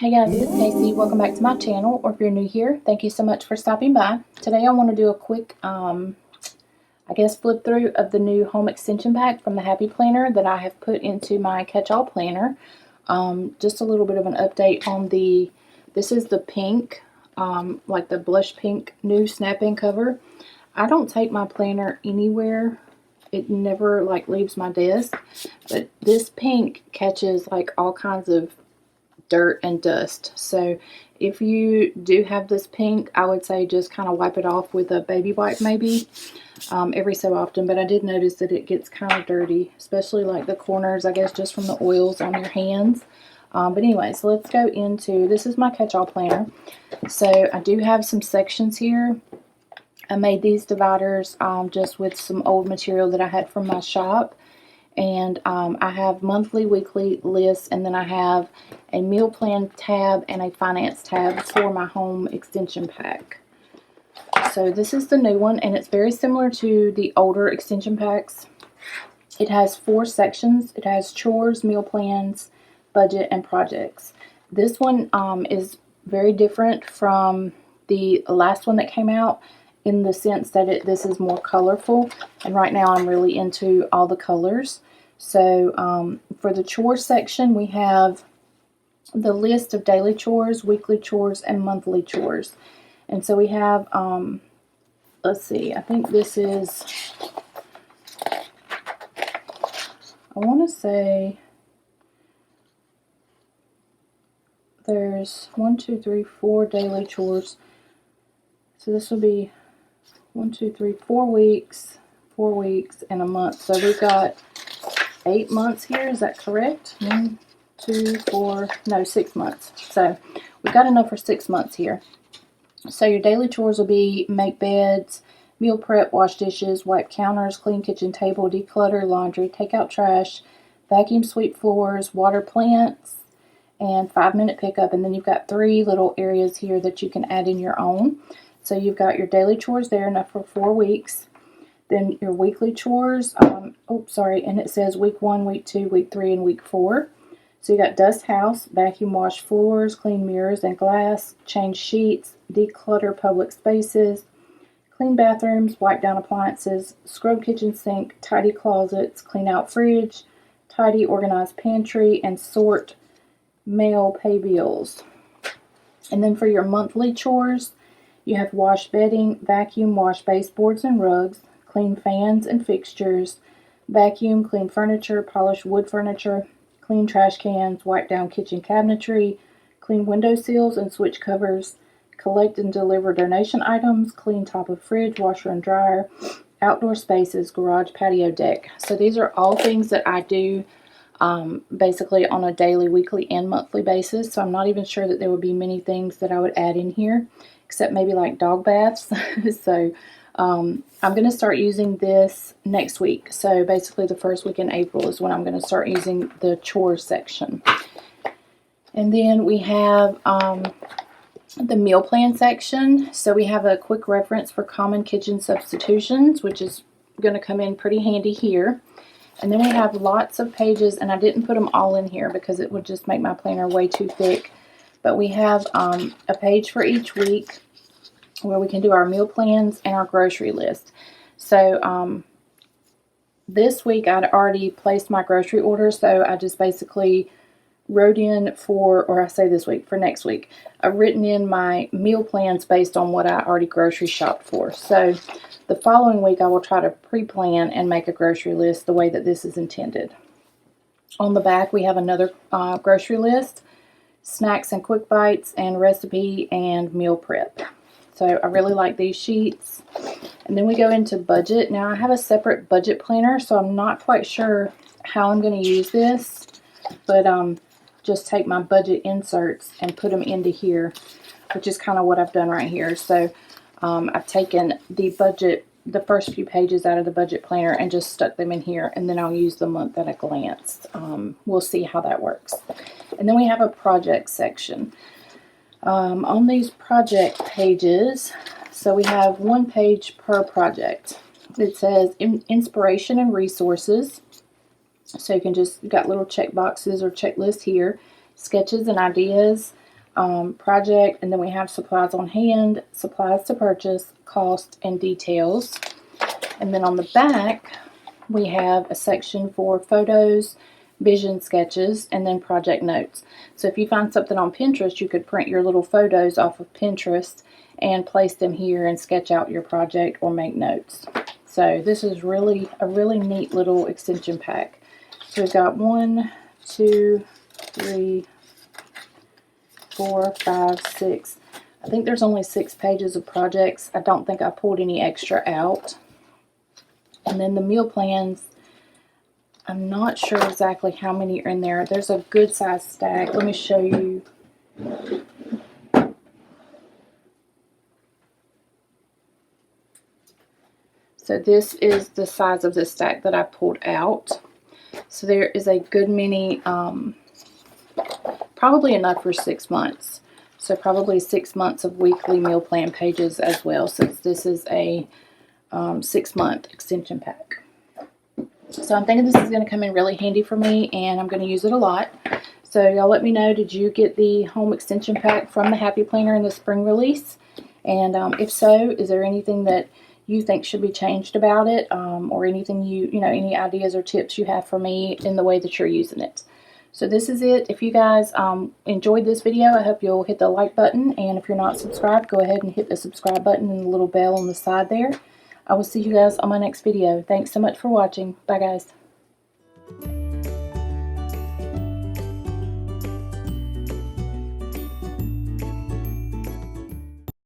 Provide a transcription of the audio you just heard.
Hey guys, it's Casey. Welcome back to my channel, or if you're new here, thank you so much for stopping by. Today I want to do a quick, flip through of the new home extension pack from the Happy Planner that I have put into my catch-all planner. Just a little bit of an update on this is the pink, like the blush pink new snap-in cover. I don't take my planner anywhere. It never leaves my desk, but this pink catches all kinds of dirt and dust. So if you do have this pink, I would say just kind of wipe it off with a baby wipe maybe every so often. But I did notice that it gets kind of dirty, especially the corners, I guess, just from the oils on your hands. But anyway, so let's go into, this is my catch-all planner. So I do have some sections here. I made these dividers just with some old material that I had from my shop. And I have monthly, weekly lists, and then I have a meal plan tab and a finance tab for my home extension pack. So this is the new one, and it's very similar to the older extension packs. It has 4 sections. It has chores, meal plans, budget, and projects. This one is very different from the last one that came out, in the sense that this is more colorful, and right now I'm really into all the colors. So for the chores section, we have the list of daily chores, weekly chores, and monthly chores. And so we have, let's see, I think this is, I want to say there's 1, 2, 3, 4 daily chores. So this will be 1, 2, 3, 4 weeks, 4 weeks, and a month. So we've got 8 months here. Is that correct? 1, 2, 4, no, 6 months. So we've got enough for 6 months here. So your daily chores will be make beds, meal prep, wash dishes, wipe counters, clean kitchen table, declutter laundry, take out trash, vacuum, sweep floors, water plants, and 5-minute pickup. And then you've got 3 little areas here that you can add in your own. So you've got your daily chores there, enough for 4 weeks. Then your weekly chores, and it says week 1, week 2, week 3, and week 4. So you got dust house, vacuum, wash floors, clean mirrors and glass, change sheets, declutter public spaces, clean bathrooms, wipe down appliances, scrub kitchen sink, tidy closets, clean out fridge, tidy, organize pantry, and sort mail, pay bills. And then for your monthly chores, you have wash bedding, vacuum, wash baseboards and rugs, clean fans and fixtures, vacuum, clean furniture, polish wood furniture, clean trash cans, wipe down kitchen cabinetry, clean window sills and switch covers, collect and deliver donation items, clean top of fridge, washer and dryer, outdoor spaces, garage, patio, deck. So these are all things that I do basically on a daily, weekly, and monthly basis. So I'm not even sure that there would be many things that I would add in here, except maybe dog baths. So I'm going to start using this next week. So basically the first week in April is when I'm going to start using the chores section. And then we have the meal plan section. So we have a quick reference for common kitchen substitutions, which is going to come in pretty handy here. And then we have lots of pages, and I didn't put them all in here because it would just make my planner way too thick. But we have a page for each week where we can do our meal plans and our grocery list. So this week I'd already placed my grocery order, so I just basically wrote in for next week, I've written in my meal plans based on what I already grocery shopped for. So the following week I will try to pre-plan and make a grocery list the way that this is intended. On the back we have another grocery list, snacks and quick bites, and recipe and meal prep. So I really like these sheets. And then we go into budget. Now I have a separate budget planner, so I'm not quite sure how I'm going to use this, but just take my budget inserts and put them into here, which is kind of what I've done right here. So I've taken the first few pages out of the budget planner and just stuck them in here, and then I'll use the month at a glance. We'll see how that works. And then we have a project section. On these project pages, so we have 1 page per project. It says inspiration and resources. So you got little check boxes or checklists here. Sketches and ideas. project, and then we have supplies on hand, supplies to purchase, cost, and details. And then on the back, we have a section for photos, vision sketches, and then project notes. So if you find something on Pinterest, you could print your little photos off of Pinterest and place them here and sketch out your project or make notes. So this is really a really neat little extension pack. So we've got 1, 2, 3, 4, 5, 6. I think there's only 6 pages of projects. I don't think I pulled any extra out. And then the meal plans, I'm not sure exactly how many are in there. There's a good size stack. Let me show you. So this is the size of the stack that I pulled out. So there is a good many, probably enough for 6 months. So probably 6 months of weekly meal plan pages as well, since this is a 6-month extension pack. So I'm thinking this is going to come in really handy for me, and I'm going to use it a lot. So y'all let me know, did you get the home extension pack from the Happy Planner in the spring release? And if so, is there anything that you think should be changed about it, or anything any ideas or tips you have for me in the way that you're using it? So this is it. If you guys enjoyed this video, I hope you'll hit the like button, and if you're not subscribed, go ahead and hit the subscribe button and the little bell on the side there. I will see you guys on my next video. Thanks so much for watching. Bye, guys.